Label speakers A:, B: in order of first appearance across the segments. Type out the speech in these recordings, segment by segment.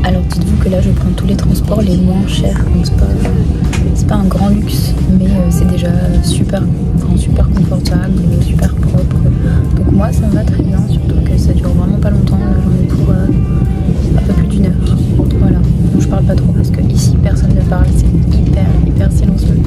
A: Alors dites-vous que là je prends tous les transports les moins chers, donc c'est pas un grand luxe, mais c'est déjà super confortable, super propre. Donc moi ça me va très bien, surtout que ça dure vraiment pas longtemps, là j'en ai pour un peu plus d'1 heure. Voilà, donc je parle pas trop parce que ici personne ne parle, c'est hyper silencieux.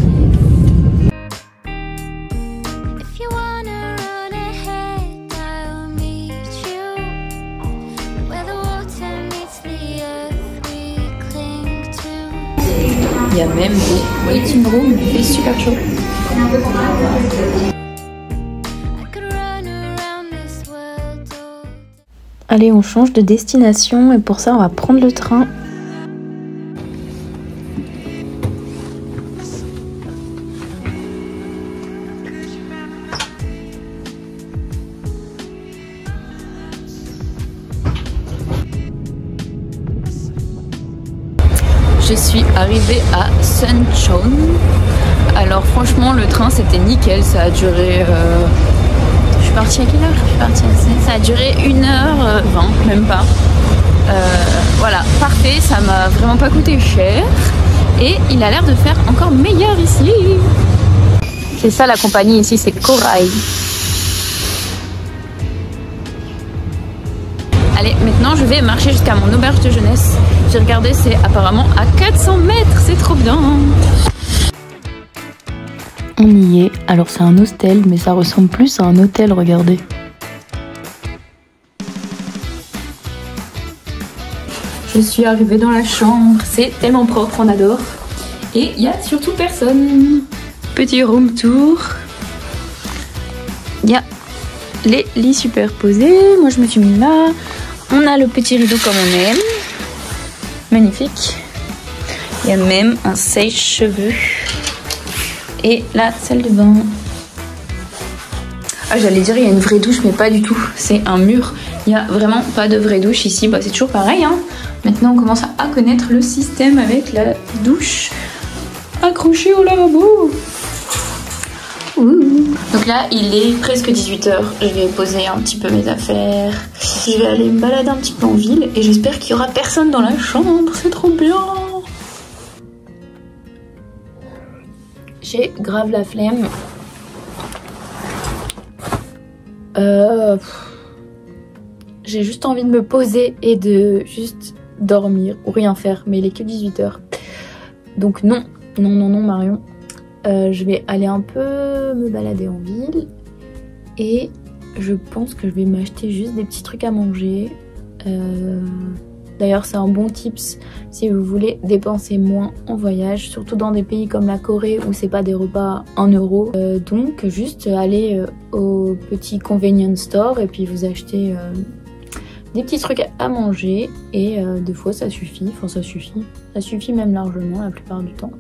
A: Il y a même des waiting rooms, il fait super chaud. Allez, on change de destination et pour ça on va prendre le train. Je suis arrivée à Suncheon. Alors franchement le train c'était nickel, ça a duré... Je suis partie à quelle heure? Je suis partie à... Ça a duré 1h20, même pas. Voilà, parfait, ça m'a vraiment pas coûté cher. Et il a l'air de faire encore meilleur ici. C'est ça la compagnie ici, c'est Corail. Allez, maintenant je vais marcher jusqu'à mon auberge de jeunesse. J'ai regardé, c'est apparemment à 400 mètres, c'est trop bien. On y est, alors c'est un hostel, mais ça ressemble plus à un hôtel, regardez. Je suis arrivée dans la chambre, c'est tellement propre, on adore. Et il y a surtout personne. Petit room tour. Il y a les lits superposés, moi je me suis mis là. On a le petit rideau comme on aime. Magnifique. Il y a même un sèche-cheveux. Et la salle de bain. Ah, j'allais dire il y a une vraie douche, mais pas du tout. C'est un mur. Il n'y a vraiment pas de vraie douche ici. Bah, c'est toujours pareil, hein. Maintenant, on commence à connaître le système avec la douche accrochée au lavabo. Donc là, il est presque 18 h. Je vais poser un petit peu mes affaires. Je vais aller me balader un petit peu en ville. Et j'espère qu'il y aura personne dans la chambre. C'est trop bien. J'ai grave la flemme. J'ai juste envie de me poser et de juste dormir ou rien faire. Mais il est que 18 h. Donc non, Marion. Je vais aller un peu me balader en ville. Et je pense que je vais m'acheter juste des petits trucs à manger. D'ailleurs c'est un bon tips si vous voulez dépenser moins en voyage, surtout dans des pays comme la Corée où c'est pas des repas 1 euro. Donc juste aller au petit convenience store et puis vous achetez des petits trucs à manger et des fois ça suffit, ça suffit même largement la plupart du temps.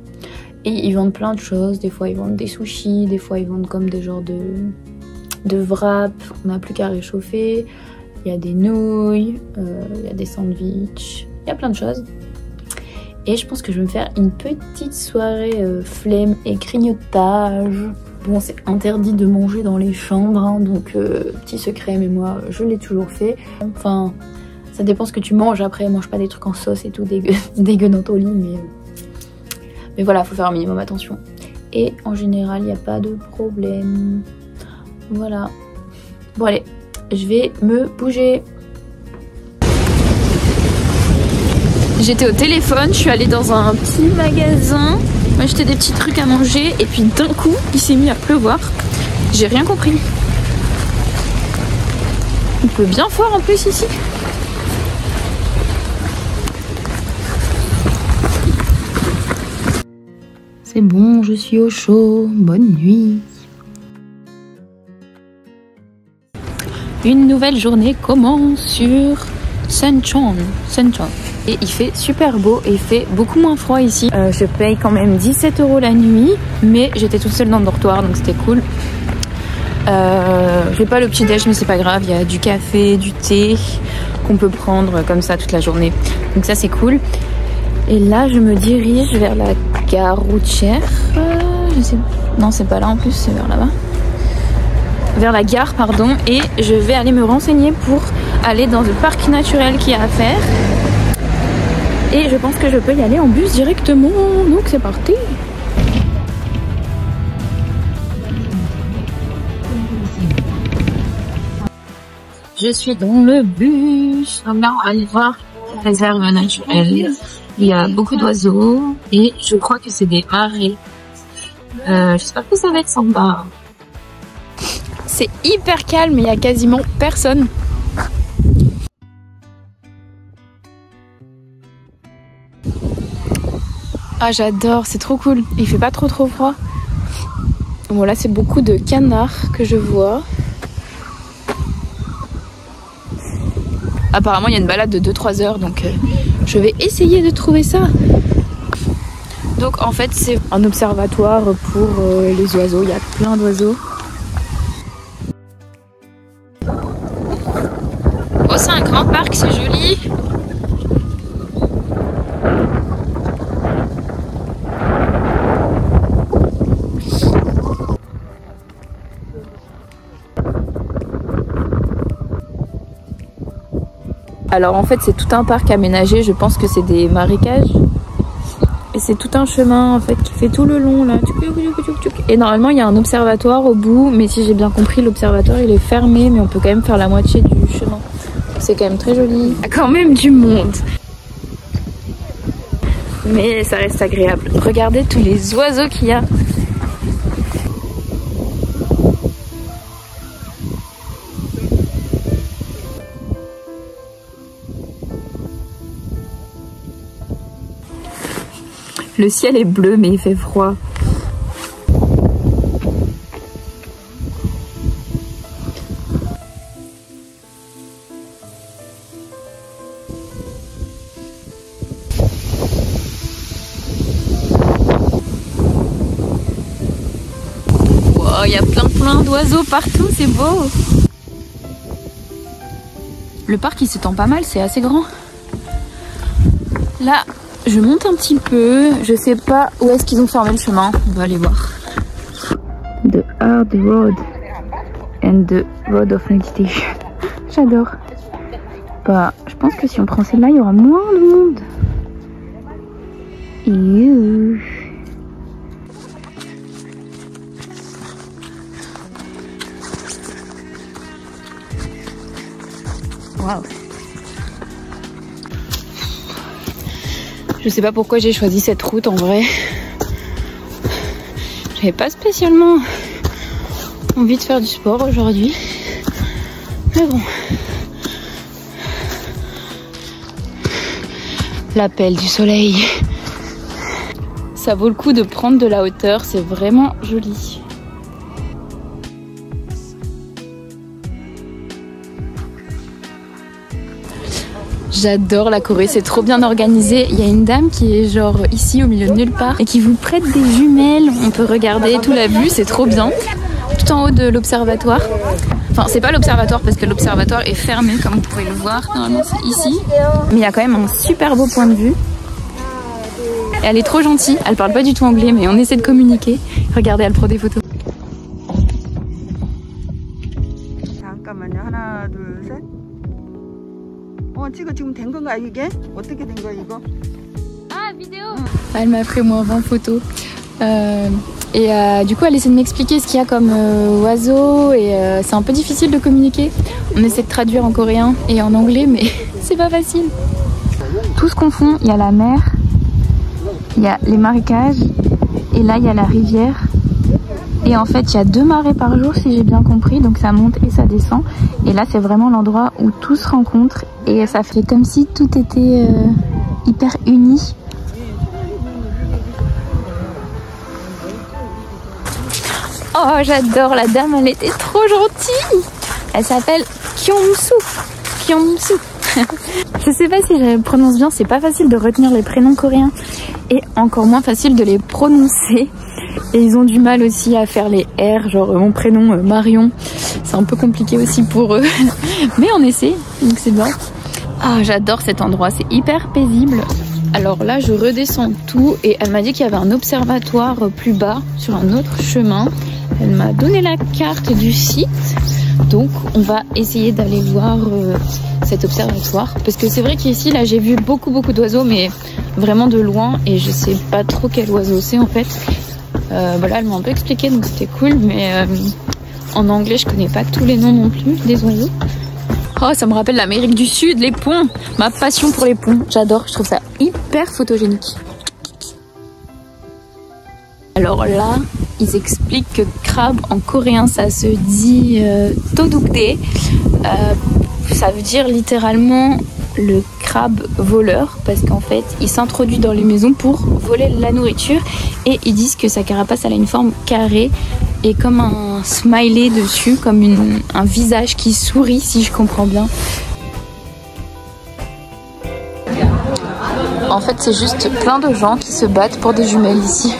A: Et ils vendent plein de choses, des fois ils vendent des sushis, des fois ils vendent comme des genres de wrap, on n'a plus qu'à réchauffer. Il y a des nouilles, il y a des sandwichs, il y a plein de choses. Et je pense que je vais me faire une petite soirée flemme et grignotage. Bon, c'est interdit de manger dans les chambres, hein, donc petit secret, mais moi je l'ai toujours fait. Enfin, ça dépend ce que tu manges après, mange pas des trucs en sauce et tout dégueu dans ton lit, mais voilà, faut faire un minimum attention. Et en général, il n'y a pas de problème. Voilà. Bon allez, je vais me bouger. J'étais au téléphone, je suis allée dans un petit magasin m'acheter des petits trucs à manger et puis d'un coup il s'est mis à pleuvoir. J'ai rien compris. Il peut bien fort en plus ici. C'est bon, je suis au chaud. Bonne nuit. Une nouvelle journée commence sur Suncheon. Et il fait super beau et il fait beaucoup moins froid ici. Je paye quand même 17 € la nuit, mais j'étais toute seule dans le dortoir donc c'était cool. J'ai pas le petit déj mais c'est pas grave, il y a du café, du thé qu'on peut prendre comme ça toute la journée. Donc ça c'est cool. Et là je me dirige vers la gare routière. Je sais... Non c'est pas là en plus, c'est vers là-bas. Vers la gare pardon, et je vais aller me renseigner pour aller dans le parc naturel qu'il y a à faire. et je pense que je peux y aller en bus directement. Donc c'est parti.
B: Je suis dans le bus. On va aller voir la réserve naturelle. Il y a beaucoup d'oiseaux et je crois que c'est des marais. J'espère que ça va être sympa.
A: C'est hyper calme, il y a quasiment personne. Ah j'adore, c'est trop cool. Il fait pas trop froid. Bon là c'est beaucoup de canards que je vois. Apparemment il y a une balade de 2-3 heures, donc je vais essayer de trouver ça. Donc en fait c'est un observatoire pour les oiseaux, il y a plein d'oiseaux. Oh c'est un grand parc, c'est joli. Alors en fait c'est tout un parc aménagé, je pense que c'est des marécages. Et c'est tout un chemin en fait qui fait tout le long là. Et normalement il y a un observatoire au bout, mais si j'ai bien compris l'observatoire il est fermé, mais on peut quand même faire la moitié du chemin. C'est quand même très joli. Il y a quand même du monde. Mais ça reste agréable. Regardez tous les oiseaux qu'il y a. Le ciel est bleu mais il fait froid. Wow, il y a plein d'oiseaux partout, c'est beau. Le parc il s'étend pas mal, c'est assez grand. Là, je monte un petit peu, je sais pas où est-ce qu'ils ont fermé le chemin, on va aller voir. The Hard Road and the Road of Meditation. J'adore. Bah, je pense que si on prend celle-là, il y aura moins de monde. Waouh. Je sais pas pourquoi j'ai choisi cette route en vrai. J'avais pas spécialement envie de faire du sport aujourd'hui. Mais bon. L'appel du soleil. Ça vaut le coup de prendre de la hauteur, c'est vraiment joli. J'adore la Corée, c'est trop bien organisé. Il y a une dame qui est genre ici au milieu de nulle part et qui vous prête des jumelles. On peut regarder toute la vue, c'est trop bien. Tout en haut de l'observatoire. Enfin, c'est pas l'observatoire parce que l'observatoire est fermé comme vous pouvez le voir. Normalement, c'est ici. Mais il y a quand même un super beau point de vue. Et elle est trop gentille. Elle parle pas du tout anglais, mais on essaie de communiquer. Regardez, elle prend des photos.
C: Ah, vidéo.
A: Elle m'a pris moins 20 photos. Du coup elle essaie de m'expliquer ce qu'il y a comme oiseaux et c'est un peu difficile de communiquer. On essaie de traduire en coréen et en anglais mais c'est pas facile. Tout se confond, il y a la mer, il y a les marécages et là il y a la rivière. Et en fait il y a 2 marées par jour si j'ai bien compris, donc ça monte et ça descend. Et là c'est vraiment l'endroit où tout se rencontre et ça fait comme si tout était hyper uni. Oh j'adore, la dame elle était trop gentille. Elle s'appelle Kyung-soo. Kyung-soo. Je sais pas si je prononce bien, c'est pas facile de retenir les prénoms coréens et encore moins facile de les prononcer. Et ils ont du mal aussi à faire les R, genre mon prénom Marion, c'est un peu compliqué aussi pour eux. Mais on essaie, donc c'est bien. Ah j'adore cet endroit, c'est hyper paisible. Alors là je redescends tout et elle m'a dit qu'il y avait un observatoire plus bas sur un autre chemin. Elle m'a donné la carte du site, Donc on va essayer d'aller voir cet observatoire. Parce que c'est vrai qu'ici, là j'ai vu beaucoup d'oiseaux, mais vraiment de loin. Et je sais pas trop quel oiseau c'est en fait. Voilà, elle m'a un peu expliqué, donc c'était cool. Mais en anglais, je connais pas tous les noms non plus des oiseaux. Oh, ça me rappelle l'Amérique du Sud, les ponts. Ma passion pour les ponts, j'adore, je trouve ça hyper photogénique. Alors là, ils expliquent que crabe en coréen, ça se dit todukde. Ça veut dire littéralement le crabe voleur, parce qu'en fait, il s'introduit dans les maisons pour voler la nourriture. Et ils disent que sa carapace, elle a une forme carrée et comme un smiley dessus, comme un visage qui sourit, si je comprends bien. En fait, c'est juste plein de gens qui se battent pour des jumelles ici.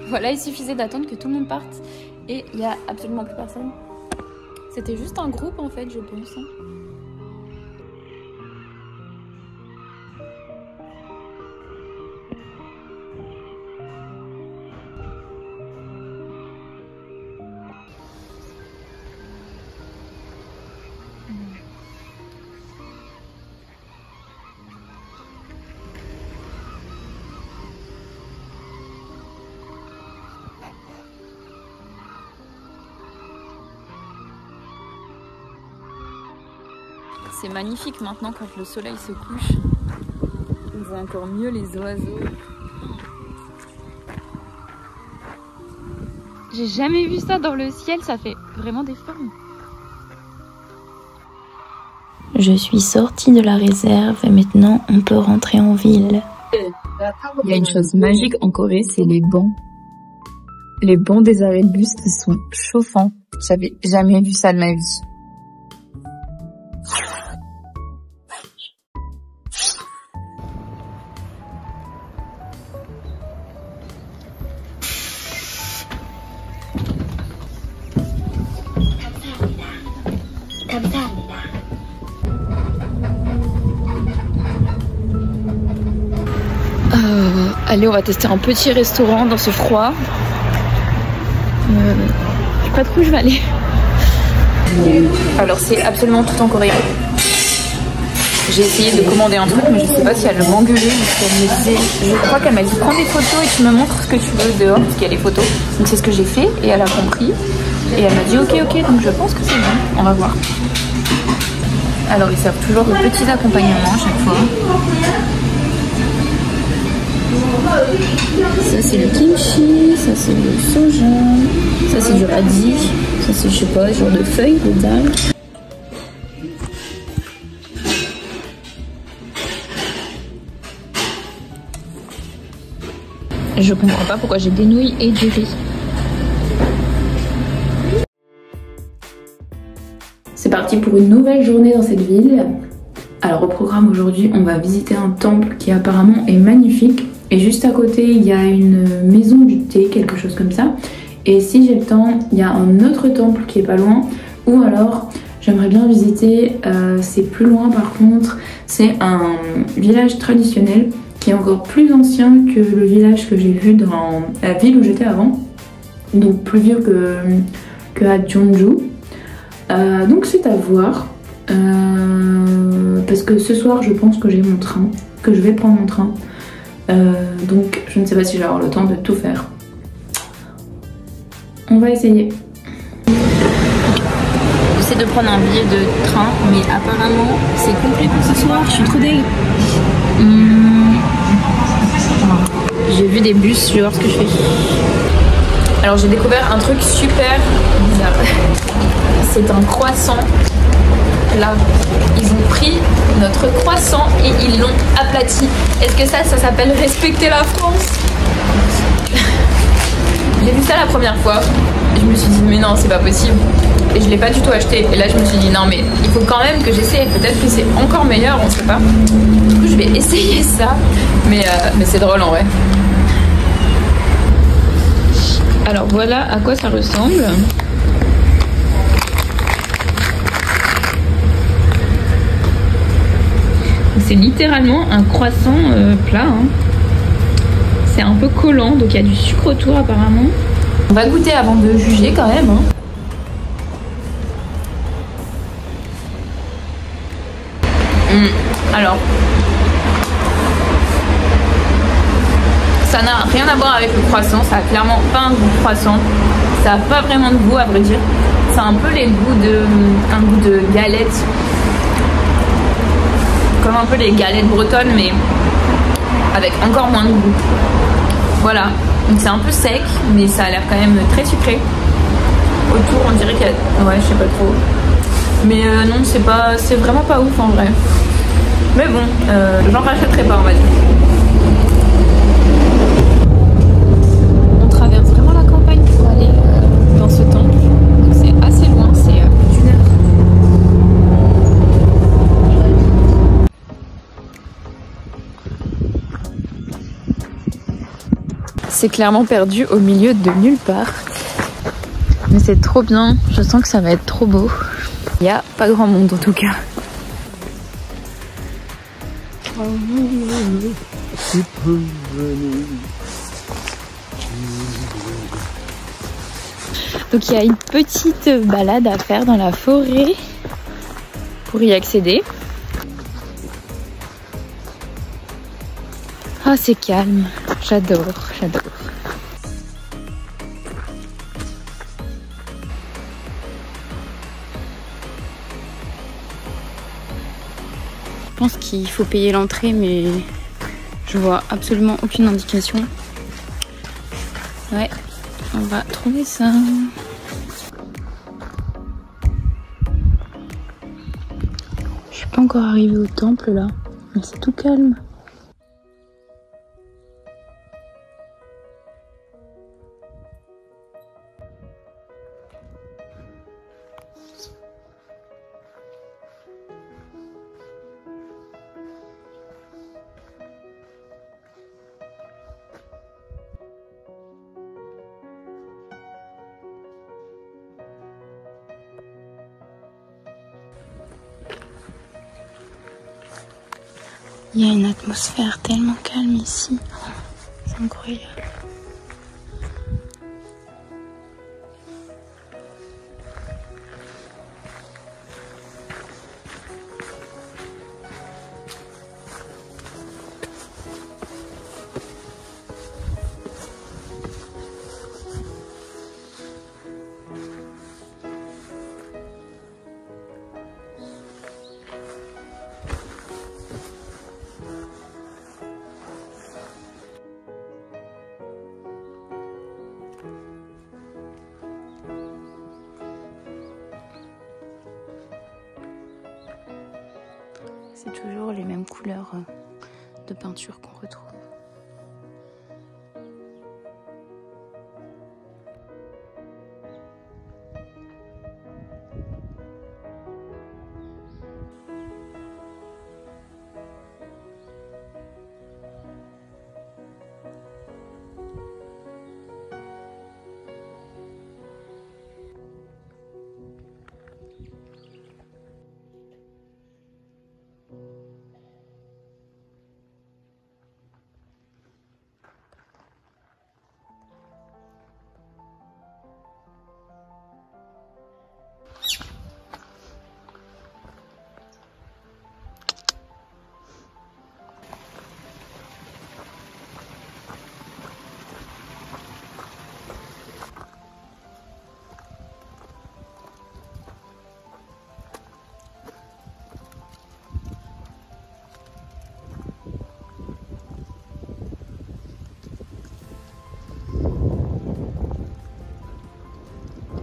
A: Voilà, il suffisait d'attendre que tout le monde parte et il n'y a absolument plus personne. C'était juste un groupe en fait, je pense. C'est magnifique maintenant quand le soleil se couche. On voit encore mieux les oiseaux. J'ai jamais vu ça dans le ciel, ça fait vraiment des formes. Je suis sortie de la réserve et maintenant on peut rentrer en ville. Il y a une chose magique en Corée, c'est les bancs. Les bancs des arrêts de bus qui sont chauffants. J'avais jamais vu ça de ma vie. Allez, on va tester un petit restaurant dans ce froid. Je sais pas trop où je vais aller. Alors c'est absolument tout en coréen. J'ai essayé de commander un truc, mais je sais pas si elle m'engueulait ou si elle me disait. Je crois qu'elle m'a dit prends des photos et tu me montres ce que tu veux dehors, parce qu'il y a les photos. Donc c'est ce que j'ai fait et elle a compris. Et elle m'a dit ok, donc je pense que c'est bon. On va voir. Alors ils servent toujours de petits accompagnements à chaque fois. Ça c'est le kimchi, ça c'est le soja, ça c'est du radis, ça c'est je sais pas, genre de feuilles, de dalles. Je comprends pas pourquoi j'ai des nouilles et du riz. C'est parti pour une nouvelle journée dans cette ville. Alors au programme aujourd'hui, on va visiter un temple qui apparemment est magnifique. Et juste à côté, il y a une maison du thé, quelque chose comme ça. Et si j'ai le temps, il y a un autre temple qui est pas loin. Ou alors, j'aimerais bien visiter, c'est plus loin par contre, c'est un village traditionnel qui est encore plus ancien que le village que j'ai vu dans la ville où j'étais avant. Donc plus vieux que à Jeonju. Donc c'est à voir. Parce que ce soir, je pense que j'ai mon train, que je vais prendre mon train. Donc je ne sais pas si je vais avoir le temps de tout faire. On va essayer. J'essaie de prendre un billet de train, mais apparemment c'est complet pour ce soir. Je suis trop dégueu. J'ai vu des bus, je vais voir ce que je fais. Alors j'ai découvert un truc super bizarre. C'est un croissant. Là, ils ont pris notre croissant et ils l'ont aplati. Est-ce que ça s'appelle respecter la France? J'ai vu ça la première fois. Et je me suis dit mais non, c'est pas possible. Et je l'ai pas du tout acheté. Et là je me suis dit non mais il faut quand même que j'essaie. Peut-être que c'est encore meilleur, on sait pas. Du coup je vais essayer ça. Mais c'est drôle en vrai. Alors voilà à quoi ça ressemble. C'est littéralement un croissant plat. Hein. C'est un peu collant, donc il y a du sucre autour apparemment. On va goûter avant de juger quand même. Hein. Alors, ça n'a rien à voir avec le croissant, ça a clairement pas un goût de croissant, ça a pas vraiment de goût à vrai dire. C'est un peu un goût de galette, comme un peu les galettes bretonnes mais avec encore moins de goût. Voilà, donc c'est un peu sec mais ça a l'air quand même très sucré. Autour on dirait qu'il y a... ouais je sais pas trop. Mais non c'est vraiment pas ouf en vrai. Mais bon, j'en rachèterai pas on va dire. On traverse vraiment la campagne pour aller dans ce temple. C'est assez loin, c'est plus d'une heure. C'est clairement perdu au milieu de nulle part. Mais c'est trop bien, je sens que ça va être trop beau. Il n'y a pas grand monde en tout cas. Donc il y a une petite balade à faire dans la forêt pour y accéder. Ah c'est calme, j'adore. Je pense qu'il faut payer l'entrée mais je vois absolument aucune indication. Ouais, on va trouver ça. Je suis pas encore arrivée au temple là, mais c'est tout calme. Il y a une atmosphère tellement calme ici, c'est incroyable. C'est toujours les mêmes couleurs de peinture qu'on retrouve.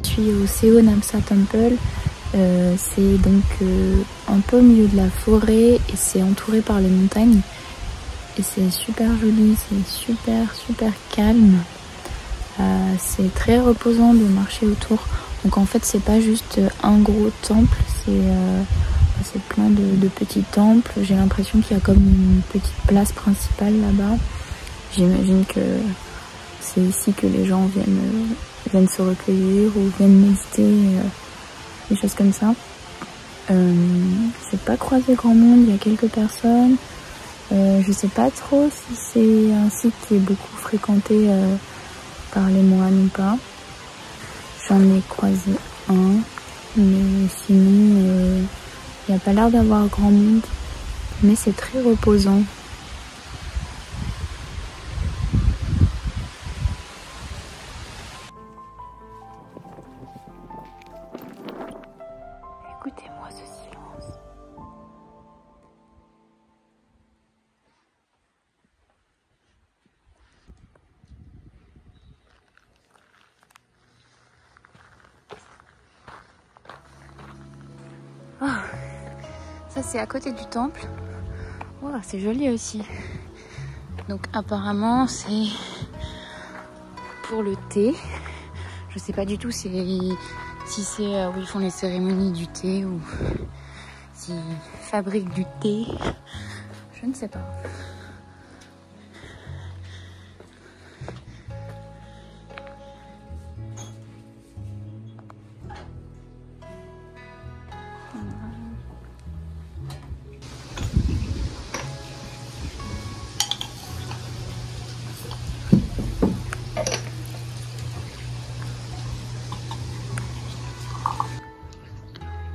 A: Je suis au Seon Namsa Temple. C'est donc un peu au milieu de la forêt et c'est entouré par les montagnes. Et c'est super joli, c'est super calme. C'est très reposant de marcher autour. Donc en fait c'est pas juste un gros temple, c'est plein de petits temples. J'ai l'impression qu'il y a comme une petite place principale là-bas. J'imagine que c'est ici que les gens viennent se recueillir ou viennent méditer, des choses comme ça. J'ai pas croisé grand monde, il y a quelques personnes. Je sais pas trop si c'est un site qui est beaucoup fréquenté par les moines ou pas. J'en ai croisé un, mais sinon il n'y a pas l'air d'avoir grand monde, mais c'est très reposant. Écoutez-moi ce silence. Oh, ça c'est à côté du temple. Oh, c'est joli aussi. Donc apparemment c'est pour le thé. Je sais pas du tout si c'est où ils font les cérémonies du thé ou s'ils fabriquent du thé. Je ne sais pas.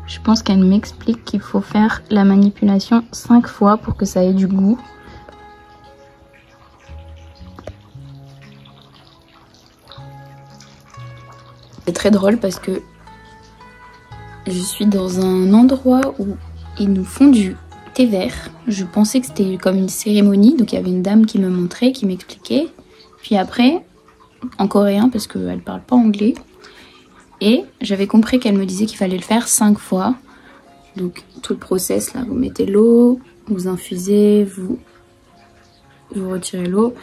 A: Je pense qu'elle m'explique qu'il faut faire la manipulation 5 fois pour que ça ait du goût. C'est très drôle parce que je suis dans un endroit où ils nous font du thé vert. Je pensais que c'était comme une cérémonie, donc il y avait une dame qui me montrait, qui m'expliquait. Puis après, en coréen parce qu'elle parle pas anglais. Et j'avais compris qu'elle me disait qu'il fallait le faire 5 fois. Donc tout le process là, vous mettez l'eau, vous infusez, vous retirez l'eau.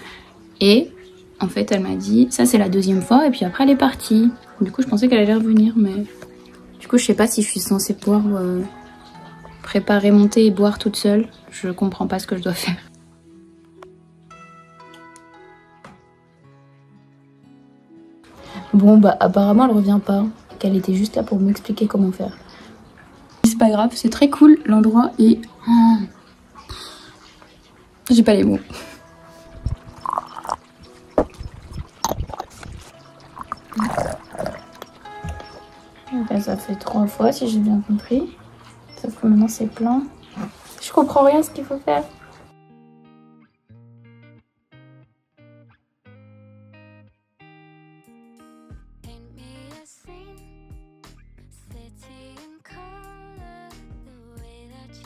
A: Et en fait elle m'a dit ça c'est la 2e fois et puis après elle est partie. Du coup je pensais qu'elle allait revenir mais du coup je sais pas si je suis censée pouvoir préparer mon thé et boire toute seule. Je comprends pas ce que je dois faire. Bon bah apparemment elle revient pas, qu'elle était juste là pour m'expliquer comment faire. C'est pas grave, c'est très cool l'endroit et... Oh. J'ai pas les mots. Ben, ça fait 3 fois si j'ai bien compris. Sauf que maintenant c'est plein. Je comprends rien à ce qu'il faut faire.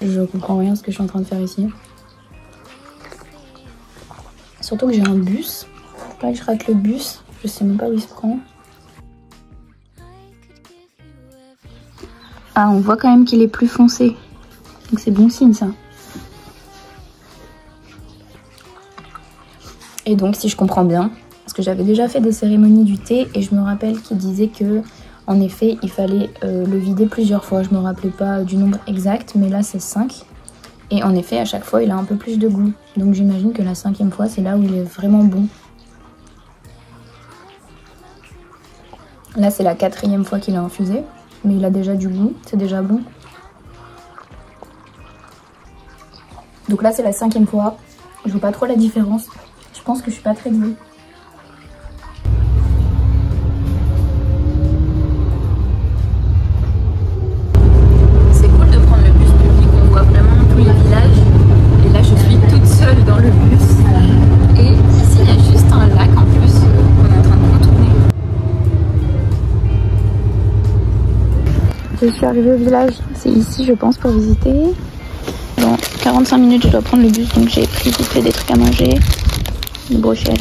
A: Je comprends rien à ce que je suis en train de faire ici. Surtout que j'ai un bus. Faut pas que je rate le bus. Je sais même pas où il se prend. Ah, on voit quand même qu'il est plus foncé. Donc c'est bon signe ça. Et donc si je comprends bien, parce que j'avais déjà fait des cérémonies du thé et je me rappelle qu'il disait que en effet il fallait le vider plusieurs fois. Je me rappelais pas du nombre exact mais là c'est 5. Et en effet à chaque fois il a un peu plus de goût. Donc j'imagine que la 5e fois c'est là où il est vraiment bon. Là c'est la 4e fois qu'il a infusé. Mais il a déjà du goût, c'est déjà bon. Donc là c'est la 5e fois. Je vois pas trop la différence. Je pense que je suis pas très douée. C'est cool de prendre le bus public, on voit vraiment tous les villages. Et là je suis toute seule dans le bus. Et ici il y a juste un lac en plus qu'on est en train de contourner. Je suis arrivée au village, c'est ici je pense pour visiter. Dans 45 minutes je dois prendre le bus donc j'ai pris vite fait des trucs à manger, une brochette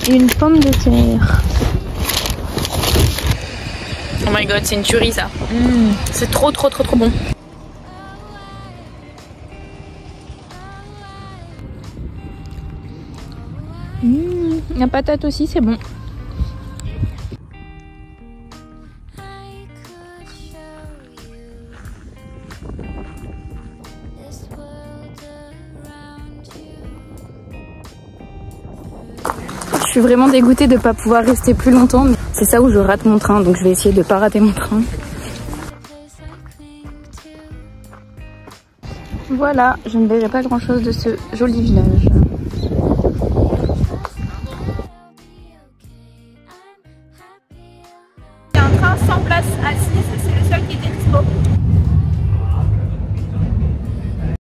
A: et une pomme de terre. Oh my god c'est une tuerie ça. C'est trop bon. La patate aussi c'est bon. Je suis vraiment dégoûtée de ne pas pouvoir rester plus longtemps. C'est ça où je rate mon train, donc je vais essayer de ne pas rater mon train. Voilà. voilà, je ne verrai pas grand chose de ce joli village.
B: Il y a un train sans place assise, c'est le seul qui était dispo.